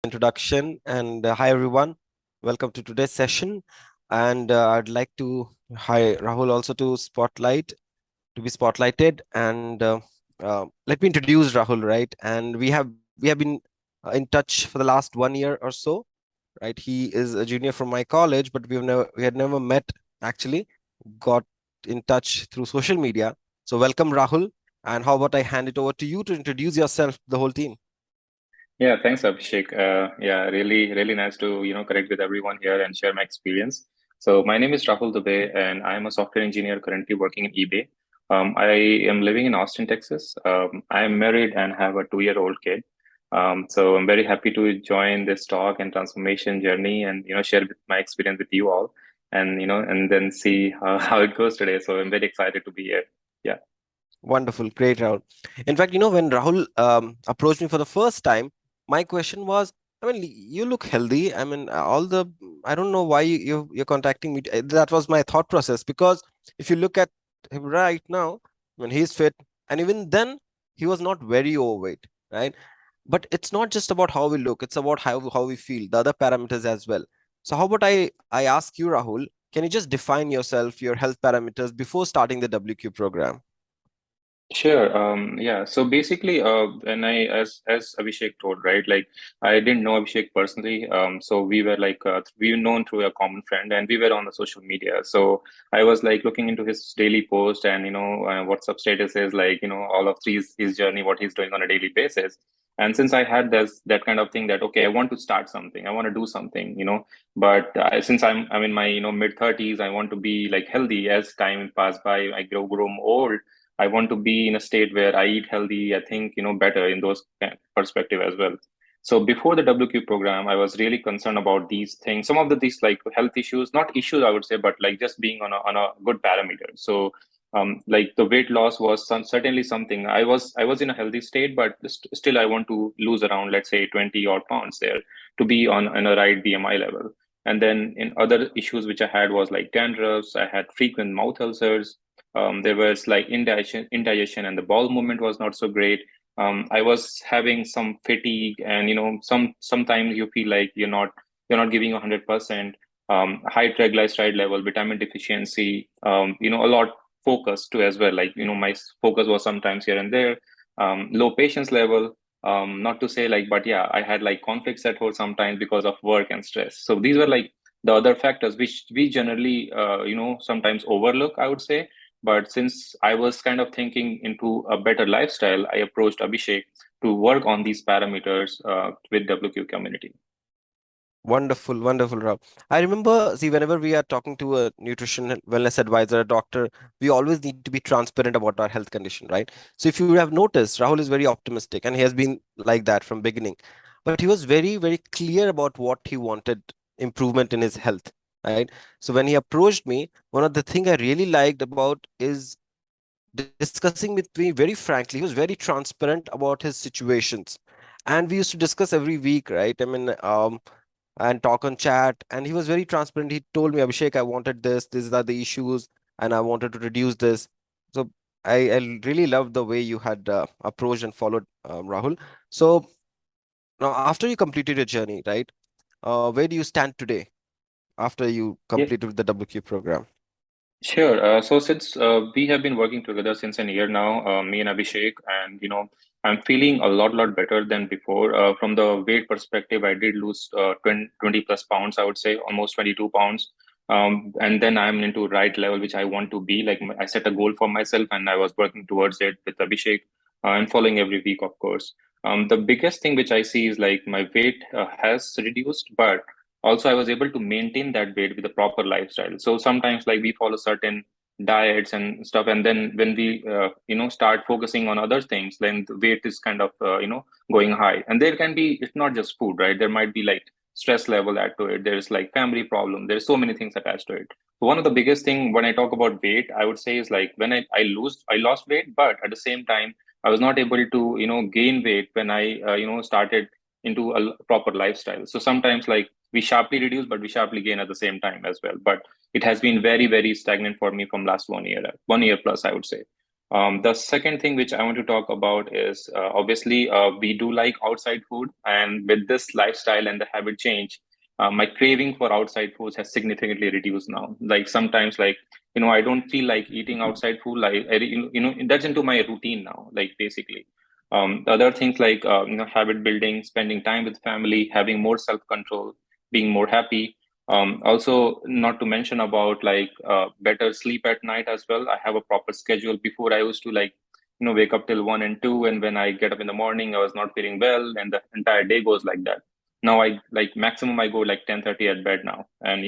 introduction. And hi, everyone. Welcome to today's session. And I'd like to hi Rahul also to be spotlighted. And let me introduce Rahul, right? And we have been in touch for the last 1 year or so, right? He is a junior from my college, but we had never met actually. Got in touch through social media. So welcome, Rahul. And how about I hand it over to you to introduce yourself to the whole team? Yeah, thanks, Abhishek. Yeah, really nice to connect with everyone here and share my experience. So my name is Rahul Dubey, and I'm a software engineer currently working in eBay. I am living in Austin, Texas. I am married and have a 2-year-old kid. So I'm very happy to join this talk and transformation journey, and share my experience with you all, and and then see how it goes today. So I'm very excited to be here. Yeah. Wonderful, great, Rahul. In fact, when Rahul approached me for the first time, my question was, I mean, you look healthy. I mean, I don't know why you're contacting me. That was my thought process because if you look at him right now, when he's fit, and even then, he was not very overweight, right? But it's not just about how we look; it's about how we feel, the other parameters as well. So, how about I ask you, Rahul? Can you just define yourself, your health parameters before starting the WQ program? Sure. Yeah. So basically, when as Abhishek told, right? Like I didn't know Abhishek personally. So we were like we were known through a common friend, and we were on the social media. So I was like looking into his daily post, and WhatsApp status is like all of his journey, what he's doing on a daily basis. And since I had this that kind of thing that okay, I want to start something, I want to do something, but since I'm in my mid 30s, I want to be like healthy as time pass by. I grow old. I want to be in a state where I eat healthy. I think, better in those perspective as well. So before the WQ program, I was really concerned about these things. Some of these like health issues, not issues, I would say, but like just being on a good parameter. So, like the weight loss was certainly something. I was in a healthy state, but still I want to lose around, let's say, 20 odd pounds there to be on a right BMI level. And then in other issues which I had was like dandruffs. I had frequent mouth ulcers. There was like indigestion, and the bowel movement was not so great. I was having some fatigue, and sometimes you feel like you're not giving 100%. High triglyceride level, vitamin deficiency. A lot focus too as well. Like my focus was sometimes here and there. Low patience level. Not to say like, but yeah, I had like conflicts at home sometimes because of work and stress. So these were like the other factors which we generally sometimes overlook, I would say. But since I was kind of thinking into a better lifestyle, I approached Abhishek to work on these parameters with WQ community. Wonderful, wonderful, Rob. I remember, see, whenever we are talking to a nutrition and wellness advisor, a doctor, we always need to be transparent about our health condition, right? So if you have noticed, Rahul is very optimistic and he has been like that from beginning. But he was very, very clear about what he wanted improvement in his health, right? So when he approached me, one of the things I really liked about is discussing with me very frankly. He was very transparent about his situations. And we used to discuss every week, right? I mean, and talk on chat. And he was very transparent. He told me, Abhishek, I wanted this, these are the issues, and I wanted to reduce this. So I really loved the way you had approached and followed, Rahul. So now, after you completed your journey, right? Where do you stand today after you Yeah, completed the WQ program? sure. So since we have been working together since a year now, me and Abhishek, and I'm feeling a lot better than before. From the weight perspective, I did lose 20 plus pounds, I would say, almost 22 pounds. And then I'm into right level, which I want to be. Like I set a goal for myself, and I was working towards it with Abhishek, and following every week, of course. The biggest thing which I see is like my weight has reduced, but also I was able to maintain that weight with a proper lifestyle. So sometimes like we follow certain diets and stuff, and then when we start focusing on other things, then the weight is kind of going high. And there can be, it's not just food, right? There might be like stress level add to it. There's like family problem, there's so many things attached to it. So one of the biggest thing when I talk about weight, I would say, is like when I lost weight, but at the same time I was not able to gain weight when I started into a proper lifestyle. So sometimes like we sharply reduce, but we sharply gain at the same time as well. But it has been very, very stagnant for me from last 1 year, 1 year plus, I would say. The second thing which I want to talk about is obviously we do like outside food, and with this lifestyle and the habit change, my craving for outside foods has significantly reduced now. Like sometimes, like I don't feel like eating outside food. Like that's into my routine now. Like basically, the other things like habit building, spending time with family, having more self control, being more happy. Also, not to mention about like better sleep at night as well. I have a proper schedule. Before I used to like, wake up till 1 and 2, and when I get up in the morning, I was not feeling well, and the entire day goes like that. Now I like maximum I go like 10:30 at bed now, and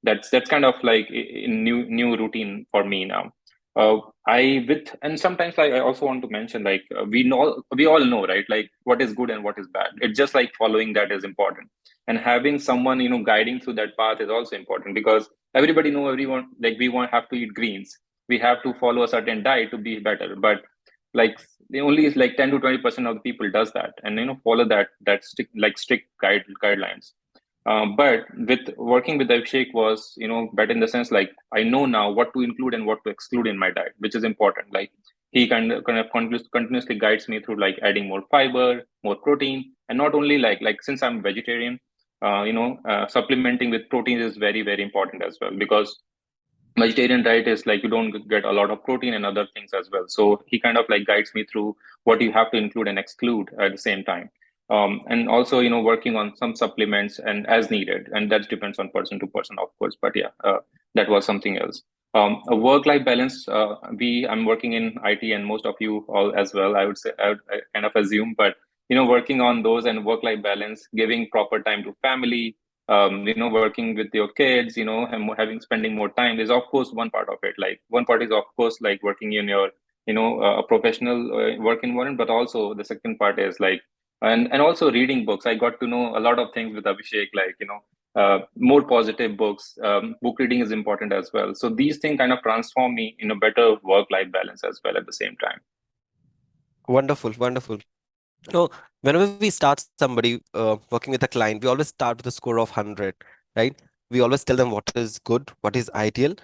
that's kind of like a new routine for me now. Uh, I with and sometimes like I also want to mention like we all know, right, like what is good and what is bad. It's just like following that is important, and having someone guiding through that path is also important, because everybody know everyone like we want have to eat greens, we have to follow a certain diet to be better, but like the only is like 10 to 20% of the people does that, and follow that strict guidelines. But with working with Abhishek was, better in the sense like I know now what to include and what to exclude in my diet, which is important. Like he kind of continuously guides me through like adding more fiber, more protein, and not only like since I'm vegetarian, supplementing with protein is very very important as well, because vegetarian diet is like you don't get a lot of protein and other things as well. So he kind of like guides me through what you have to include and exclude at the same time. And also, working on some supplements and as needed, and that depends on person to person, of course. But yeah, that was something else. A work-life balance. I'm working in IT, and most of you all as well. I would say I kind of assume, but working on those and work-life balance, giving proper time to family, working with your kids, and having spending more time is of course one part of it. Like one part is of course like working in your, a professional work environment, but also the second part is like, and also reading books. I got to know a lot of things with Abhishek, like, more positive books. Book reading is important as well. So these things kind of transform me in a better work-life balance as well at the same time. Wonderful, wonderful. So whenever we start somebody working with a client, we always start with a score of 100, right? We always tell them what is good, what is ideal.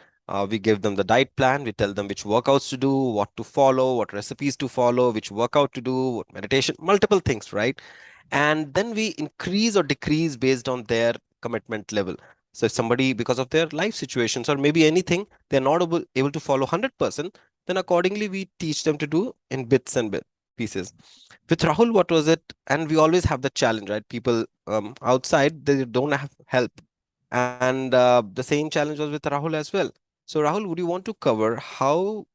We give them the diet plan. We tell them which workouts to do, what to follow, what recipes to follow, which workout to do, what meditation, multiple things, right? And then we increase or decrease based on their commitment level. So if somebody, because of their life situations or maybe anything, they're not able to follow 100%, then accordingly we teach them to do in bits and pieces. With Rahul, what was it? And we always have the challenge, right? People outside, they don't have help. And the same challenge was with Rahul as well. So, Rahul, would you want to cover how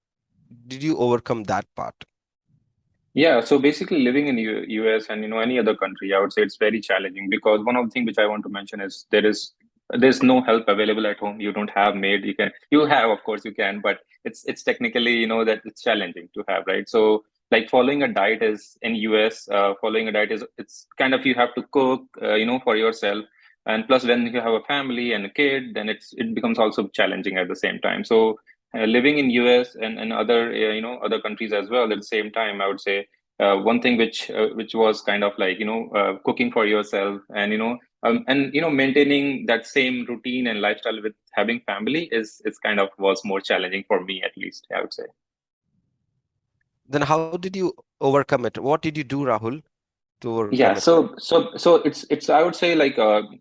did you overcome that part? Yeah, so basically living in US and any other country, I would say it's very challenging, because one of the things which I want to mention is there's no help available at home. You don't have maid. You have, of course you can, but it's technically that it's challenging to have, right? So like following a diet is in US, following a diet is it's kind of you have to cook for yourself, and plus when you have a family and a kid, then it becomes also challenging at the same time. So living in US and other other countries as well at the same time, I would say one thing which was kind of like cooking for yourself, and maintaining that same routine and lifestyle with having family is kind of was more challenging for me, at least I would say. Then how did you overcome it? What did you do, Rahul, to overcome Yeah, it? so it's I would say like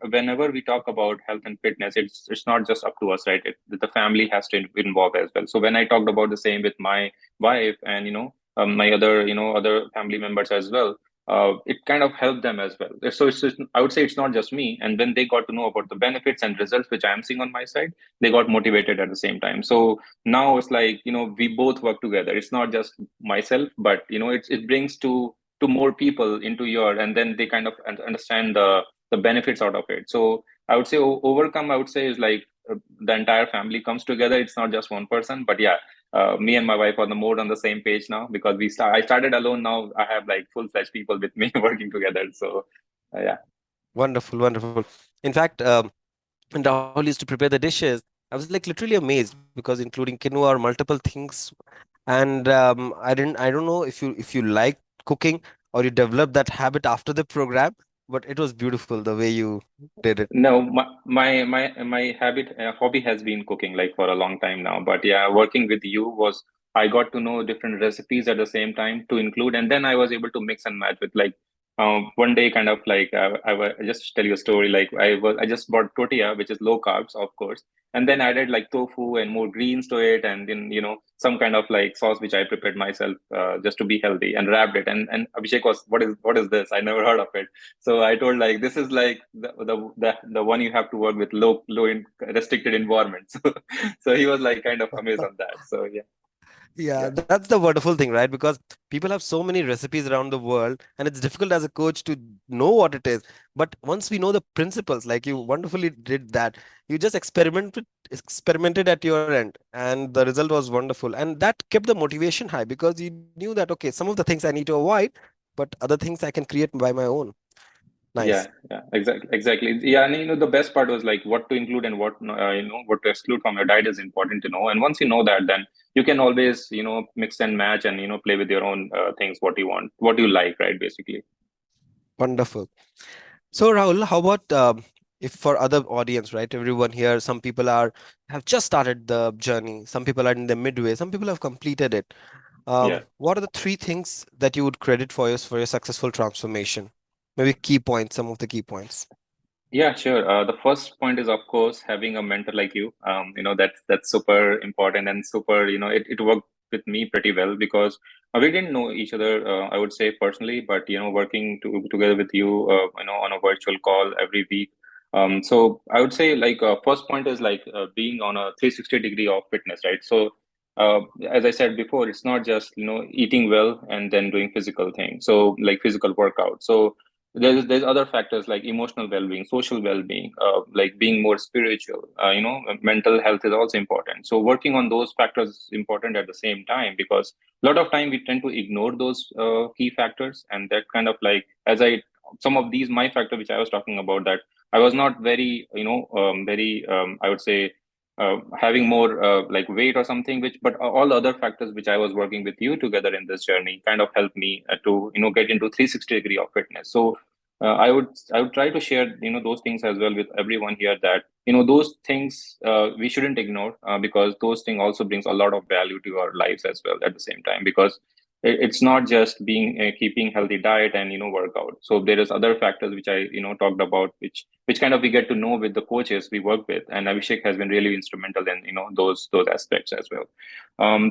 whenever we talk about health and fitness, it's not just up to us, right? The family has to involve as well. So when I talked about the same with my wife and my other other family members as well, it kind of helped them as well. So I would say it's not just me. And when they got to know about the benefits and results which I am seeing on my side, they got motivated at the same time. So now it's like we both work together. It's not just myself, but it brings to more people into your, and then they kind of understand the benefits out of it. So I would say overcome, I would say, is like the entire family comes together. It's not just one person, but yeah, me and my wife are the more on the same page now, because I started alone. Now I have like full-fledged people with me working together. So yeah. Wonderful, wonderful. In fact, when Rahul used to prepare the dishes, I was like literally amazed because including quinoa or multiple things. And I don't know if you like cooking or you developed that habit after the program, but it was beautiful the way you did it. No, my habit hobby has been cooking like for a long time now. But yeah, working with you was I got to know different recipes at the same time to include, and then I was able to mix and match with like one day kind of like I just tell you a story. Like I just bought tortilla, which is low carbs, of course, and then added like tofu and more greens to it, and then some kind of like sauce which I prepared myself just to be healthy, and wrapped it. And Abhishek was, what is this? I never heard of it. So I told like, this is like the one you have to work with low in restricted environments. So he was like kind of amazed on that. So yeah, Yeah, yeah, that's the wonderful thing, right? Because people have so many recipes around the world, and it's difficult as a coach to know what it is. But once we know the principles, like you wonderfully did that, you just experimented at your end, and the result was wonderful. And that kept the motivation high because you knew that, okay, some of the things I need to avoid, but other things I can create by my own. Nice. yeah, exactly. Yeah, and the best part was like what to include and what to exclude from your diet is important to know. And once you know that, then you can always mix and match and play with your own things, what you want, what you like, right? Basically. Wonderful. So Rahul, how about if for other audience, right? Everyone here, some people are have just started the journey, some people are in the midway, some people have completed it. Yeah. What are the three things that you would credit for your successful transformation? Maybe key points, some of the key points. Yeah, sure. The first point is, of course, having a mentor like you. That's super important and super. It worked with me pretty well because we didn't know each other. I would say personally, but working together with you, on a virtual call every week. So I would say like first point is like being on a 360-degree of fitness, right? So as I said before, it's not just eating well and then doing physical things. So like physical workout. So there's other factors like emotional well-being, social well-being, like being more spiritual. Mental health is also important, so working on those factors is important at the same time, because a lot of time we tend to ignore those key factors, and that kind of like, as I some of these my factor which I was talking about, that I was not very very I would say having more like weight or something, which but all the other factors which I was working with you together in this journey kind of helped me to get into 360 degree of fitness. So I would try to share those things as well with everyone here, that those things we shouldn't ignore, because those things also brings a lot of value to our lives as well at the same time, because it's not just being keeping healthy diet and workout. So there is other factors which I talked about, which kind of we get to know with the coaches we work with, and Abhishek has been really instrumental in those aspects as well.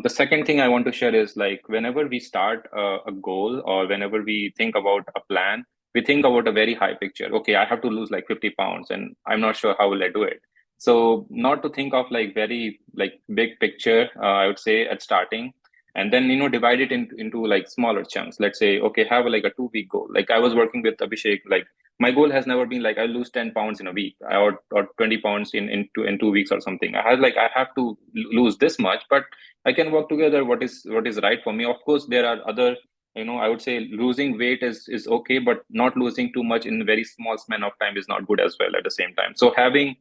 The second thing I want to share is like, whenever we start a goal, or whenever we think about a plan, we think about a very high picture. Okay, I have to lose like 50 pounds and I'm not sure how will I do it. So not to think of like very like big picture, I would say at starting, and then divide it into like smaller chunks. Let's say, okay, have like a 2 week goal. Like I was working with Abhishek, like my goal has never been like I lose 10 pounds in a week, or 20 pounds in 2 weeks or something. I had like I have to lose this much, but I can work together what is right for me. Of course, there are other, I would say losing weight is okay, but not losing too much in a very small span of time is not good as well at the same time. So having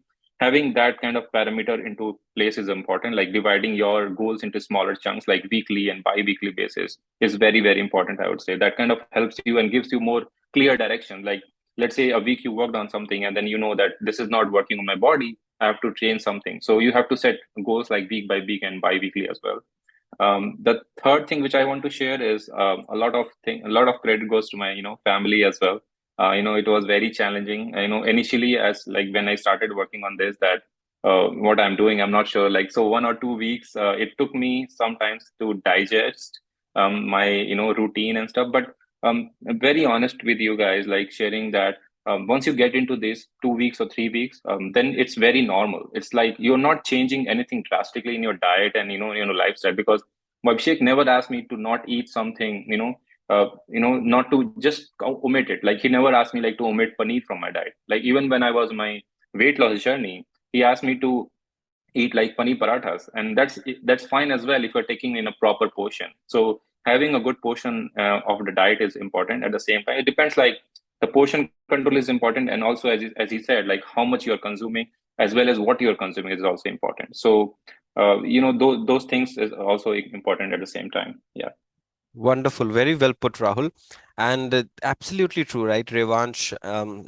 that kind of parameter into place is important. Like dividing your goals into smaller chunks, like weekly and bi-weekly basis, is very, very important. I would say that kind of helps you and gives you more clear direction. Like, let's say a week you worked on something, and then you know that this is not working on my body, I have to change something. So you have to set goals like week by week and bi-weekly as well. The third thing which I want to share is a lot of credit goes to my family as well. It was very challenging. Initially, as like when I started working on this, that what I'm doing, I'm not sure. Like, so 1 or 2 weeks, it took me sometimes to digest my routine and stuff. But I'm very honest with you guys, like sharing that. Once you get into this 2 weeks or 3 weeks, then it's very normal. It's like you're not changing anything drastically in your diet and lifestyle, because Abhishek never asked me to not eat something, not to just omit it. Like he never asked me like to omit paneer from my diet. Like even when I was on my weight loss journey, he asked me to eat like paneer parathas, and that's fine as well if you're taking in a proper portion. So having a good portion of the diet is important. At the same time, it depends, like the portion control is important, and also as he said, like how much you're consuming as well as what you're consuming is also important. So those things is also important at the same time. Yeah. Wonderful, very well put, Rahul. And absolutely true, right? Revanch,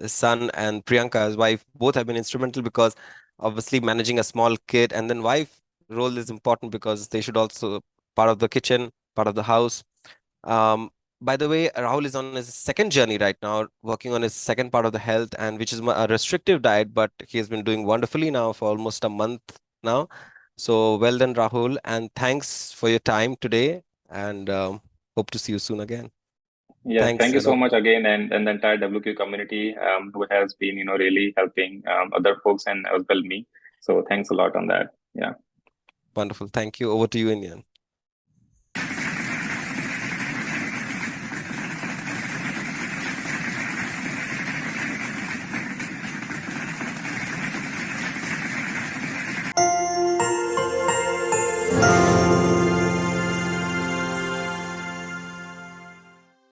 his son, and Priyanka, his wife, both have been instrumental because obviously managing a small kid, and then wife role is important because they should also part of the kitchen, part of the house. Um, by the way, Rahul is on his second journey right now, working on his second part of the health, and which is a restrictive diet, but he has been doing wonderfully now for almost a month now. So well done, Rahul, and thanks for your time today, and hope to see you soon again. Yeah, Thanks, thank you so hello. much again, and the entire WQ community who has been, really helping other folks and as well me. So thanks a lot on that. Yeah. Wonderful. Thank you. Over to you, Indian.